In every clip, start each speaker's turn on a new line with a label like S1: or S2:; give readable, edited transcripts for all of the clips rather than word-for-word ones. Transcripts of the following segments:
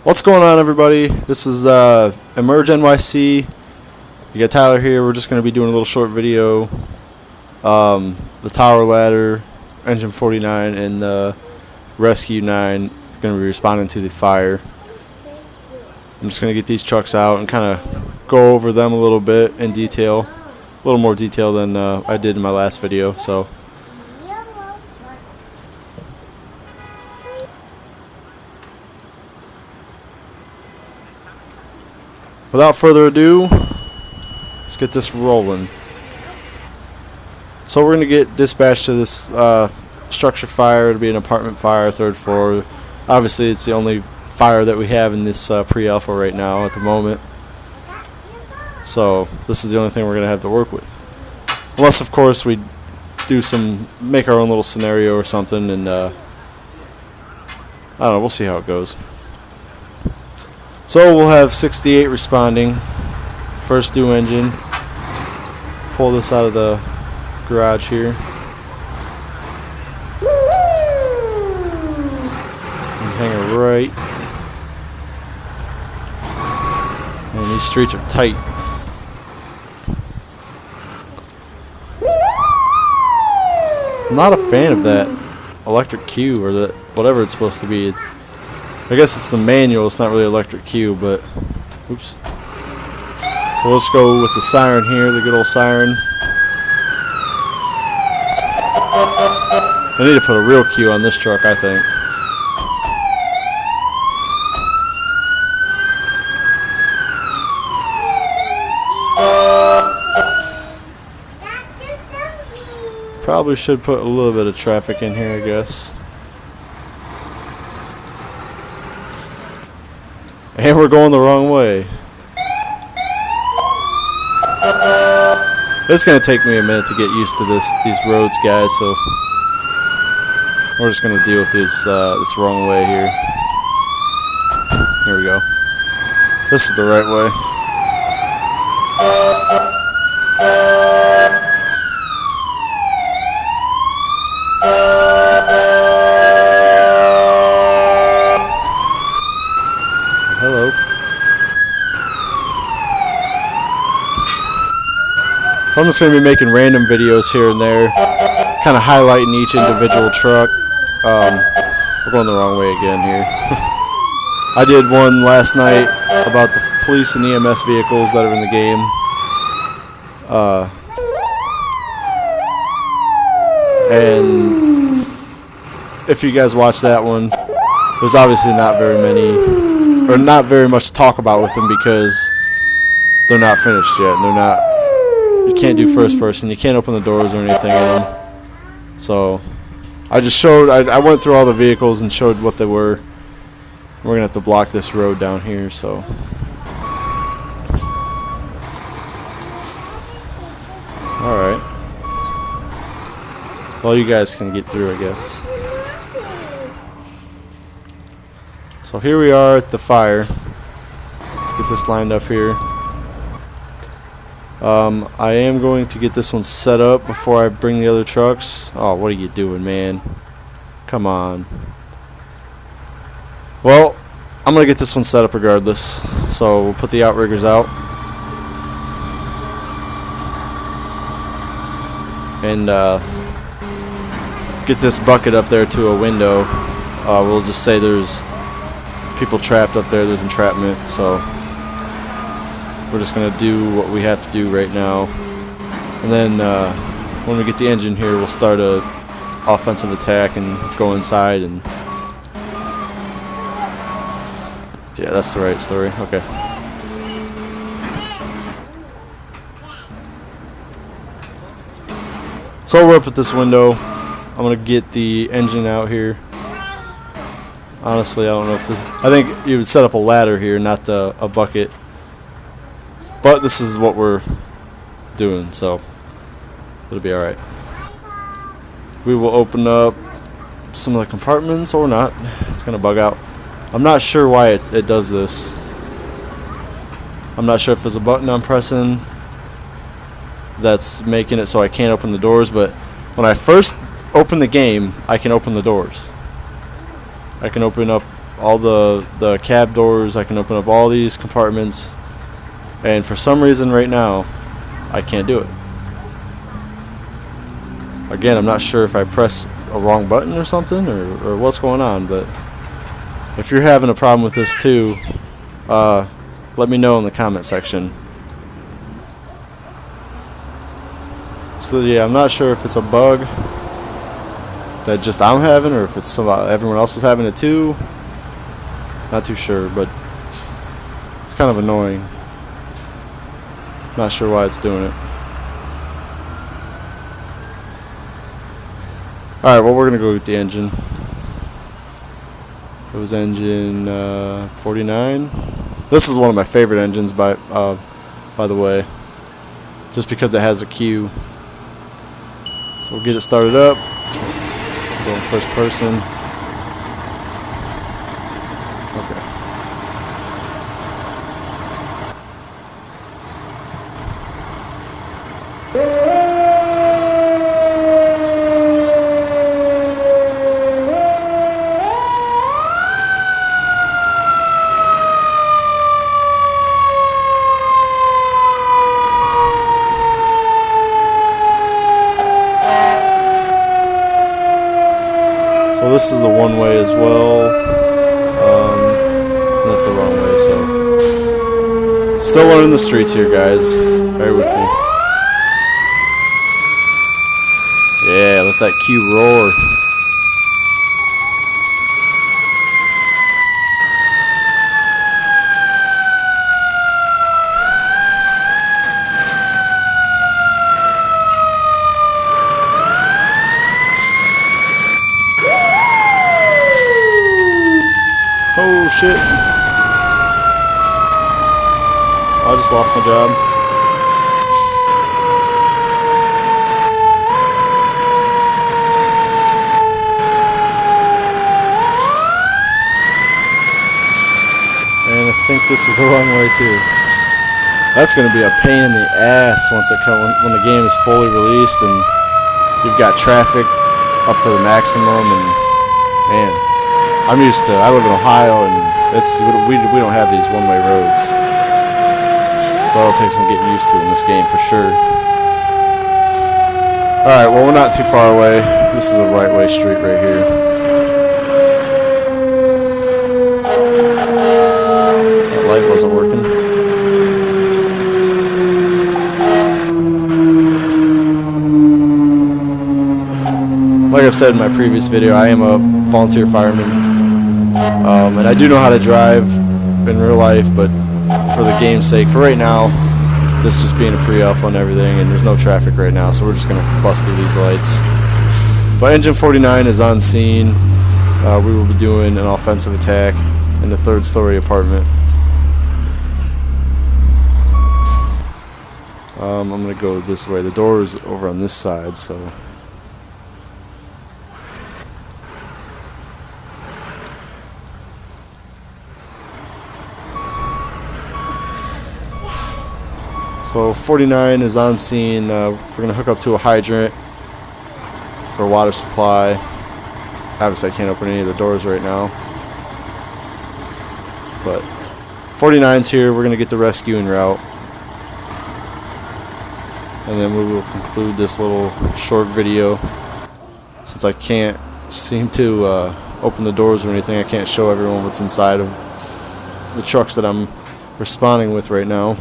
S1: What's going on, everybody? This is Emerge NYC. You got Tyler here. We're just going to be doing a little short video. The Tower Ladder, Engine 49, and the Rescue 9 are going to be responding to the fire. I'm just going to get these trucks out and kind of go over them a little bit in detail. A little more detail than I did in my last video. So, without further ado, let's get this rolling. So we're going to get dispatched to this structure fire. It'll be an apartment fire, 3rd floor. Obviously, it's the only fire that we have in this pre-alpha right now at the moment. So this is the only thing we're going to have to work with. Unless, of course, we do make our own little scenario or something, and I don't know, we'll see how it goes. So we'll have 68 responding. First due engine. Pull this out of the garage here. And hang it right. And these streets are tight. I'm not a fan of that electric cue, or that whatever it's supposed to be. I guess it's the manual, it's not really electric cue, but oops. So let's go with the siren here, the good old siren. I need to put a real cue on this truck, I think. Probably should put a little bit of traffic in here, I guess. And we're going the wrong way. It's gonna take me a minute to get used to these roads, guys. So we're just gonna deal with this wrong way here. Here we go. This is the right way. Hello. So I'm just going to be making random videos here and there, kind of highlighting each individual truck. We're going the wrong way again here. I did one last night about the police and EMS vehicles that are in the game. And if you guys watched that one, there's obviously not very much to talk about with them because they're not finished yet. You can't do first person. You can't open the doors or anything in them. So I just showed. I went through all the vehicles and showed what they were. We're gonna have to block this road down here. So all right. Well, you guys can get through, I guess. So here we are at the fire. Let's get this lined up here. I am going to get this one set up before I bring the other trucks. Oh, what are you doing, man? Come on. Well, I'm going to get this one set up regardless. So we'll put the outriggers out. And get this bucket up there to a window. We'll just say there's people trapped up there. There's entrapment, so we're just gonna do what we have to do right now, and then when we get the engine here, we'll start a offensive attack and go inside. And yeah, that's the right story. Okay. So we're up at this window. I'm gonna get the engine out here. Honestly, I don't know if this... I think you would set up a ladder here, not a bucket. But this is what we're doing, so it'll be alright. We will open up some of the compartments, or not. It's going to bug out. I'm not sure why it does this. I'm not sure if there's a button I'm pressing that's making it so I can't open the doors, but when I first open the game, I can open the doors. I can open up all the cab doors. I can open up all these compartments, and for some reason right now I can't do it. Again, I'm not sure if I press a wrong button or something, or what's going on, but if you're having a problem with this too, let me know in the comment section. So yeah, I'm not sure if it's a bug that just I'm having, or if it's everyone else is having it too. Not too sure, but it's kind of annoying. Not sure why it's doing it. Alright, well, we're gonna go with the engine. It was engine 49. This is one of my favorite engines by the way, just because it has a queue. So we'll get it started up. Go in first person. Okay. So this is a one-way as well, and that's the wrong way, so still learning the streets here, guys. Bear with me. Yeah, let that cue roar. Oh shit. I just lost my job. And I think this is the wrong way too. That's gonna be a pain in the ass once when the game is fully released and you've got traffic up to the maximum, and man, I live in Ohio, and we don't have these one-way roads, so it'll take some getting used to in this game for sure. Alright, well, we're not too far away. This is a right-way street right here. That light wasn't working. Like I've said in my previous video, I am a volunteer fireman. And I do know how to drive in real life, but for the game's sake, for right now, this just being a pre-alpha and everything, and there's no traffic right now, so we're just going to bust through these lights. But Engine 49 is on scene. We will be doing an offensive attack in the 3rd story apartment. I'm going to go this way. The door is over on this side, so... So 49 is on scene. We're going to hook up to a hydrant for a water supply. Obviously I can't open any of the doors right now. But 49's here. We're going to get the rescue en route. And then we will conclude this little short video. Since I can't seem to open the doors or anything, I can't show everyone what's inside of the trucks that I'm responding with right now.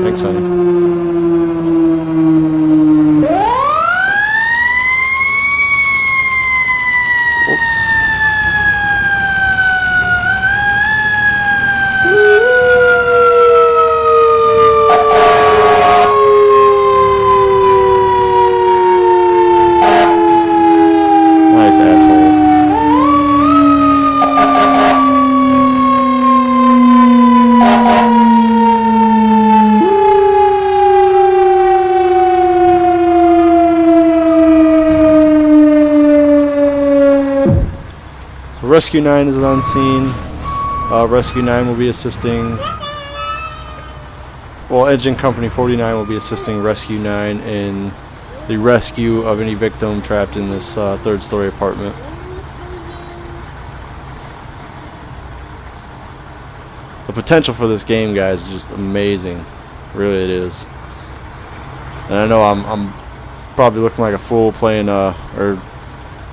S1: Thanks, honey. Whoops. Rescue 9 is on scene. Rescue 9 will be assisting. Well, Engine Company 49 will be assisting Rescue 9 in the rescue of any victim trapped in this third-story apartment. The potential for this game, guys, is just amazing. Really, it is. And I know I'm probably looking like a fool playing,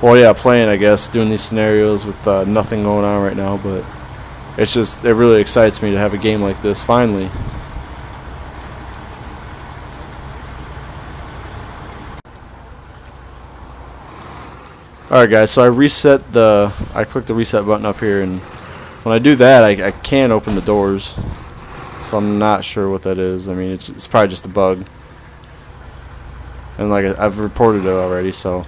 S1: playing, I guess, doing these scenarios with nothing going on right now, but it really excites me to have a game like this finally. Alright guys, so I clicked the reset button up here, and when I do that, I can't open the doors. So I'm not sure what that is. I mean, it's probably just a bug. And like I've reported it already, so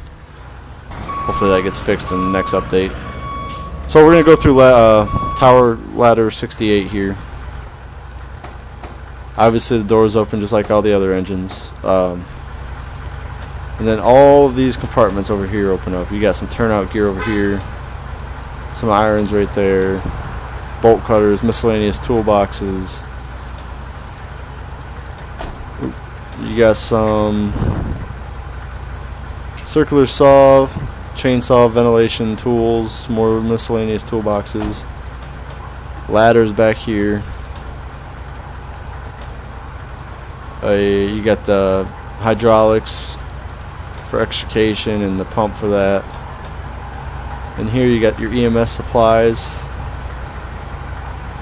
S1: hopefully that gets fixed in the next update. So we're going to go through Tower Ladder 68 here. Obviously the door's open just like all the other engines. And then all of these compartments over here open up. You got some turnout gear over here, some irons right there, bolt cutters, miscellaneous toolboxes. You got some circular saw, chainsaw, ventilation tools, more miscellaneous toolboxes, ladders back here. You got the hydraulics for extrication and the pump for that. And here you got your EMS supplies,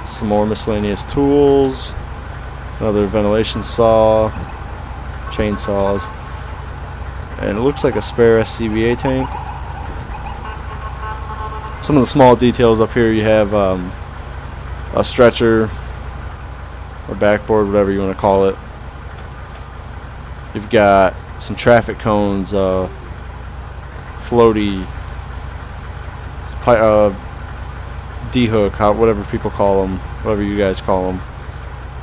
S1: some more miscellaneous tools, another ventilation saw, chainsaws, and it looks like a spare SCBA tank. Some of the small details up here, you have a stretcher or backboard, whatever you want to call it. You've got some traffic cones, floaty, D-hook, whatever people call them, whatever you guys call them.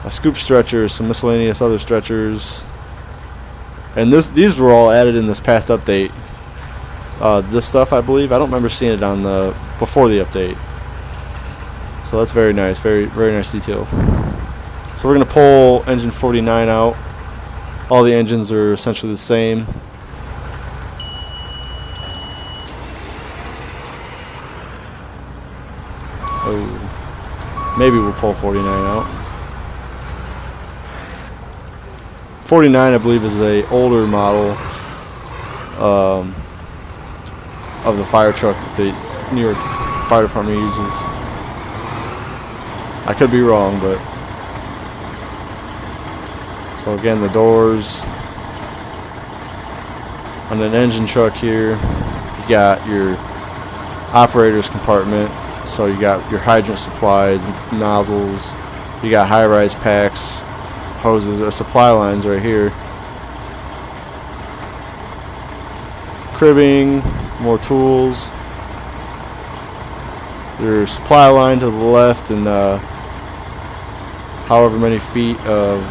S1: A scoop stretcher, some miscellaneous other stretchers. And these were all added in this past update. This stuff, I believe, I don't remember seeing it on before the update. So that's very nice, very very nice detail. So we're gonna pull engine 49 out. All the engines are essentially the same. Oh, maybe we'll pull 49 out. 49, I believe, is a older model of the fire truck that the New York Fire Department uses. I could be wrong, but so again, the doors on an engine truck here. You got your operator's compartment, so you got your hydrant supplies, nozzles. You got high-rise packs, hoses, or supply lines right here. Cribbing, more tools. Your supply line to the left, and however many feet of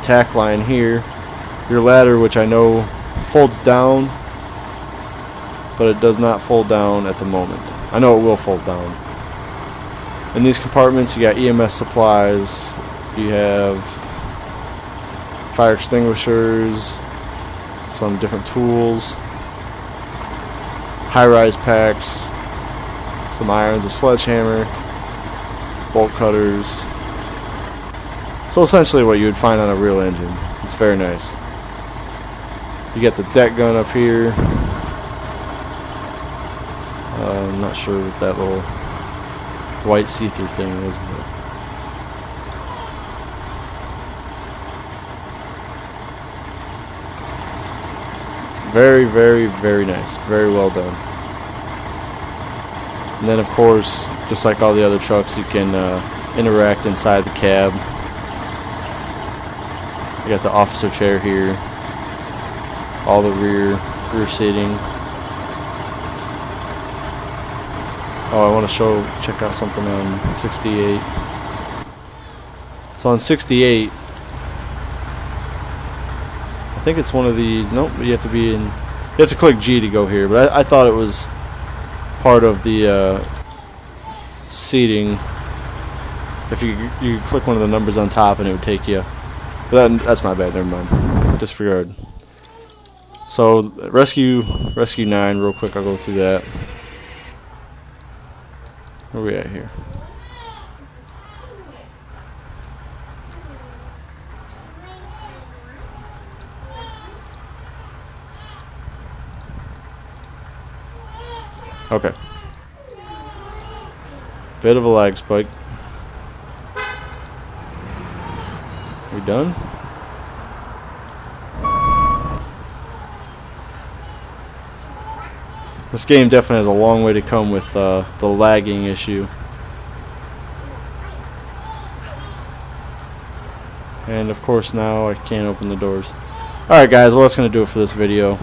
S1: tack line here. Your ladder, which I know folds down, but it does not fold down at the moment. I know it will fold down. In these compartments, you got EMS supplies, you have fire extinguishers, some different tools, high-rise packs, some irons, a sledgehammer, bolt cutters. So essentially what you would find on a real engine. It's very nice. You got the deck gun up here. I'm not sure what that little white see-through thing is, but it's very, very, very nice. Very well done. And then, of course, just like all the other trucks, you can interact inside the cab. You got the officer chair here, all the rear seating. Oh, I want to check out something on 68. So on 68, I think it's one of these. Nope, you have to click G to go here. But I thought it was part of the seating. If you click one of the numbers on top and it would take you. But that's my bad. Never mind. Disregard. So rescue 9 real quick. I'll go through that. Where are we at here? Okay. Bit of a lag spike. We done? This game definitely has a long way to come with the lagging issue. And of course now I can't open the doors. Alright guys, well that's going to do it for this video.